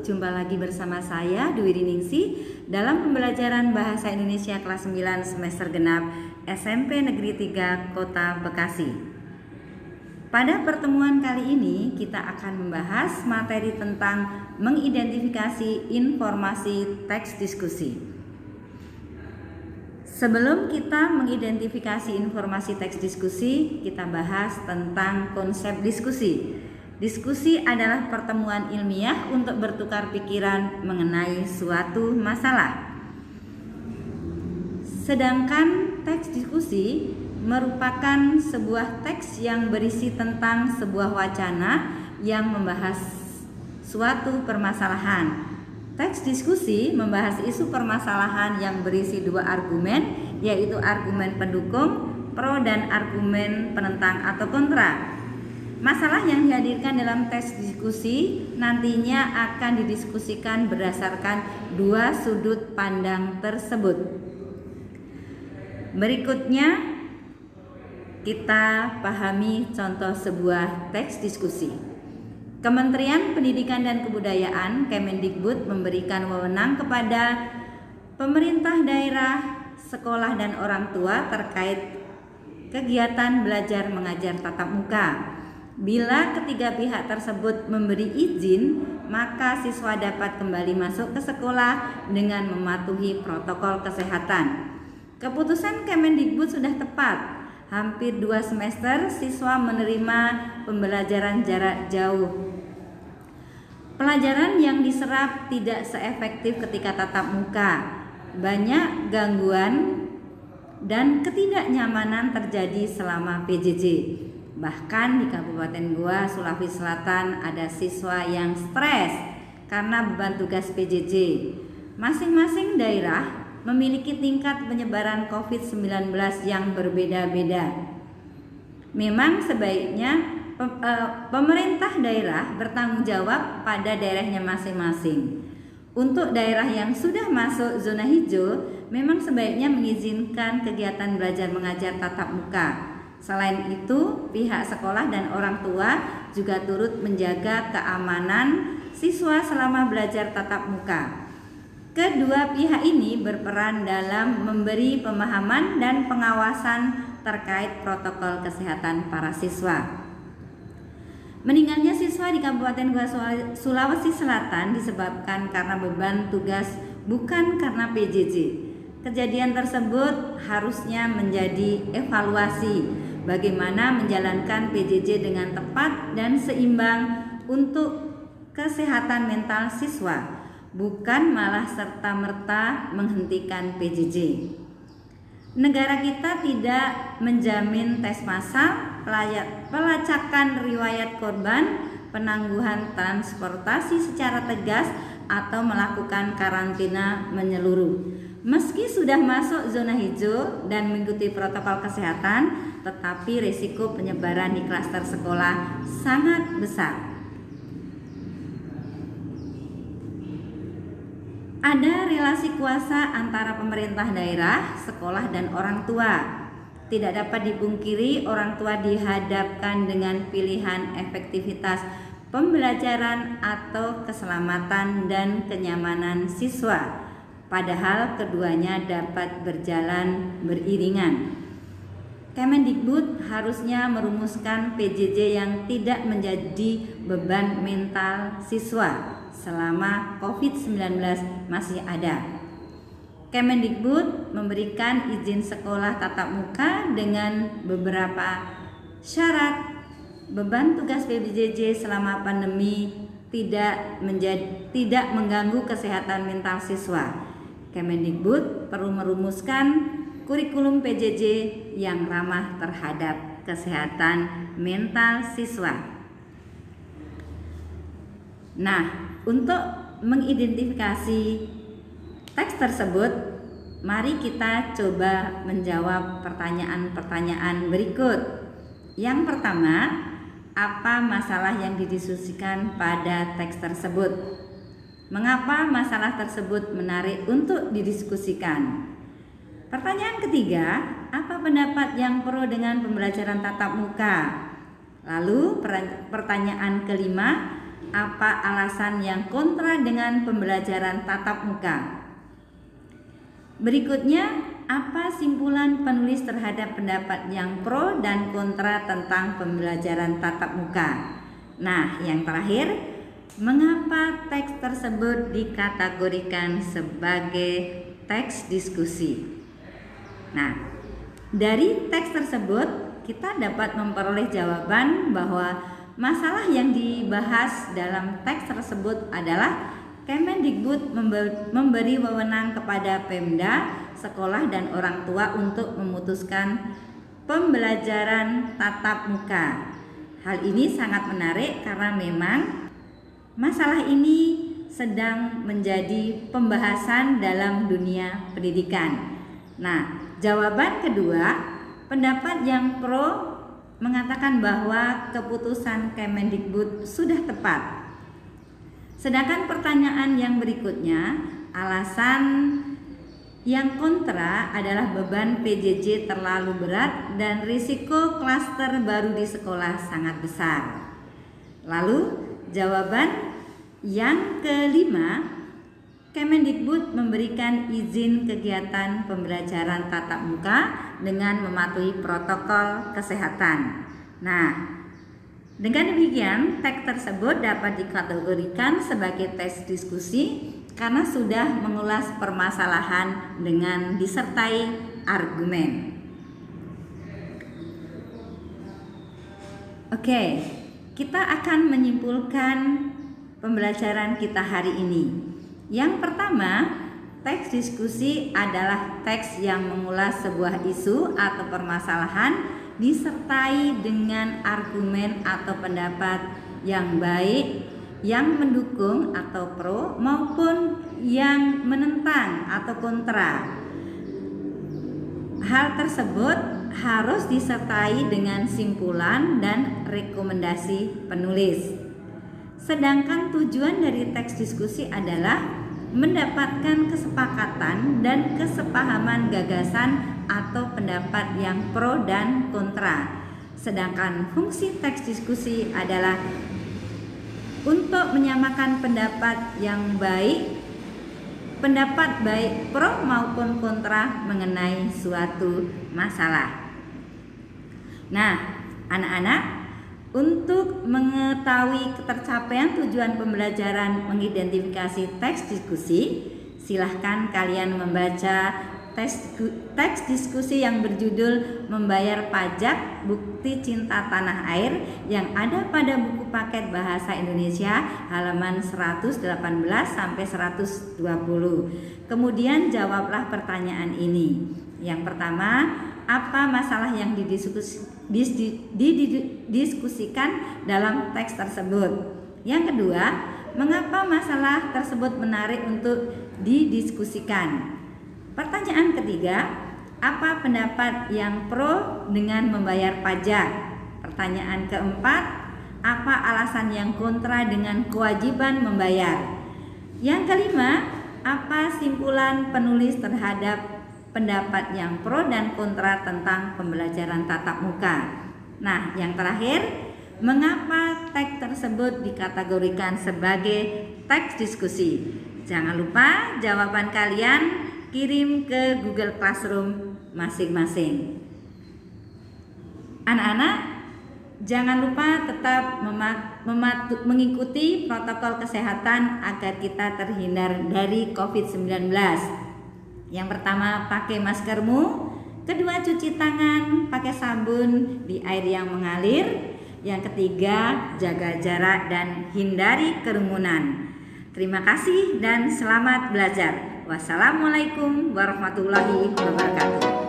jumpa lagi bersama saya Dwi Riningsi dalam pembelajaran Bahasa Indonesia kelas 9 semester genap SMP Negeri 3 Kota Bekasi. Pada pertemuan kali ini kita akan membahas materi tentang mengidentifikasi informasi teks diskusi. Sebelum kita mengidentifikasi informasi teks diskusi, kita bahas tentang konsep diskusi. Diskusi adalah pertemuan ilmiah untuk bertukar pikiran mengenai suatu masalah. Sedangkan teks diskusi merupakan sebuah teks yang berisi tentang sebuah wacana yang membahas suatu permasalahan. Teks diskusi membahas isu permasalahan yang berisi dua argumen, yaitu argumen pendukung, pro, dan argumen penentang atau kontra. Masalah yang dihadirkan dalam teks diskusi nantinya akan didiskusikan berdasarkan dua sudut pandang tersebut. Berikutnya kita pahami contoh sebuah teks diskusi. Kementerian Pendidikan dan Kebudayaan Kemendikbud memberikan wewenang kepada pemerintah daerah, sekolah, dan orang tua terkait kegiatan belajar mengajar tatap muka. Bila ketiga pihak tersebut memberi izin, maka siswa dapat kembali masuk ke sekolah dengan mematuhi protokol kesehatan. Keputusan Kemendikbud sudah tepat. Hampir 2 semester siswa menerima pembelajaran jarak jauh. Pelajaran yang diserap tidak seefektif ketika tatap muka. Banyak gangguan dan ketidaknyamanan terjadi selama PJJ. Bahkan di Kabupaten Goa, Sulawesi Selatan ada siswa yang stres karena beban tugas PJJ. Masing-masing daerah memiliki tingkat penyebaran COVID-19 yang berbeda-beda. Memang sebaiknya pemerintah daerah bertanggung jawab pada daerahnya masing-masing. Untuk daerah yang sudah masuk zona hijau, memang sebaiknya mengizinkan kegiatan belajar mengajar tatap muka. Selain itu, pihak sekolah dan orang tua juga turut menjaga keamanan siswa selama belajar tatap muka. Kedua pihak ini berperan dalam memberi pemahaman dan pengawasan terkait protokol kesehatan para siswa. Meninggalnya siswa di Kabupaten Goa, Sulawesi Selatan disebabkan karena beban tugas, bukan karena PJJ. Kejadian tersebut harusnya menjadi evaluasi bagaimana menjalankan PJJ dengan tepat dan seimbang untuk kesehatan mental siswa, bukan malah serta-merta menghentikan PJJ. Negara kita tidak menjamin tes massal, pelacakan riwayat korban, penangguhan transportasi secara tegas, atau melakukan karantina menyeluruh. Meski sudah masuk zona hijau dan mengikuti protokol kesehatan, tetapi risiko penyebaran di klaster sekolah sangat besar. Ada relasi kuasa antara pemerintah daerah, sekolah, dan orang tua. Tidak dapat dipungkiri, orang tua dihadapkan dengan pilihan efektivitas pembelajaran atau keselamatan dan kenyamanan siswa. Padahal keduanya dapat berjalan beriringan. Kemendikbud harusnya merumuskan PJJ yang tidak menjadi beban mental siswa selama COVID-19 masih ada. Kemendikbud memberikan izin sekolah tatap muka dengan beberapa syarat. Beban tugas PJJ selama pandemi tidak mengganggu kesehatan mental siswa. Kemendikbud perlu merumuskan kurikulum PJJ yang ramah terhadap kesehatan mental siswa. Nah, untuk mengidentifikasi teks tersebut, mari kita coba menjawab pertanyaan-pertanyaan berikut. Yang pertama, apa masalah yang didiskusikan pada teks tersebut? Mengapa masalah tersebut menarik untuk didiskusikan? Pertanyaan ketiga, apa pendapat yang pro dengan pembelajaran tatap muka? Lalu pertanyaan kelima, apa alasan yang kontra dengan pembelajaran tatap muka? Berikutnya, apa simpulan penulis terhadap pendapat yang pro dan kontra tentang pembelajaran tatap muka? Nah, yang terakhir, mengapa teks tersebut dikategorikan sebagai teks diskusi? Nah, dari teks tersebut kita dapat memperoleh jawaban bahwa masalah yang dibahas dalam teks tersebut adalah Kemendikbud memberi wewenang kepada Pemda, sekolah dan orang tua untuk memutuskan pembelajaran tatap muka. Hal ini sangat menarik karena memang masalah ini sedang menjadi pembahasan dalam dunia pendidikan. Nah, jawaban kedua, pendapat yang pro mengatakan bahwa keputusan Kemendikbud sudah tepat. Sedangkan pertanyaan yang berikutnya, alasan yang kontra adalah beban PJJ terlalu berat dan risiko klaster baru di sekolah sangat besar. Lalu jawaban yang kelima, Kemendikbud memberikan izin kegiatan pembelajaran tatap muka dengan mematuhi protokol kesehatan. Nah, dengan demikian, teks tersebut dapat dikategorikan sebagai teks diskusi karena sudah mengulas permasalahan dengan disertai argumen. Oke, kita akan menyimpulkan pembelajaran kita hari ini. Yang pertama, teks diskusi adalah teks yang mengulas sebuah isu atau permasalahan disertai dengan argumen atau pendapat yang baik, yang mendukung atau pro maupun yang menentang atau kontra. Hal tersebut harus disertai dengan simpulan dan rekomendasi penulis. Sedangkan tujuan dari teks diskusi adalah mendapatkan kesepakatan dan kesepahaman gagasan atau pendapat yang pro dan kontra. Sedangkan fungsi teks diskusi adalah untuk menyamakan pendapat yang baik, pendapat baik pro maupun kontra mengenai suatu masalah. Nah, anak-anak, untuk mengetahui ketercapaian tujuan pembelajaran mengidentifikasi teks diskusi, silahkan kalian membaca teks diskusi yang berjudul Membayar Pajak Bukti Cinta Tanah Air yang ada pada buku paket Bahasa Indonesia halaman 118 sampai 120. Kemudian jawablah pertanyaan ini. Yang pertama, apa masalah yang didiskusikan dalam teks tersebut? Yang kedua, mengapa masalah tersebut menarik untuk didiskusikan? Pertanyaan ketiga, apa pendapat yang pro dengan membayar pajak? Pertanyaan keempat, apa alasan yang kontra dengan kewajiban membayar? Yang kelima, apa simpulan penulis terhadap pendapat yang pro dan kontra tentang pembelajaran tatap muka? Nah, yang terakhir, mengapa teks tersebut dikategorikan sebagai teks diskusi? Jangan lupa jawaban kalian kirim ke Google Classroom masing-masing. Anak-anak, jangan lupa tetap mengikuti protokol kesehatan agar kita terhindar dari COVID-19. Yang pertama, pakai maskermu. Kedua, cuci tangan pakai sabun di air yang mengalir. Yang ketiga, jaga jarak dan hindari kerumunan. Terima kasih dan selamat belajar. Wassalamualaikum warahmatullahi wabarakatuh.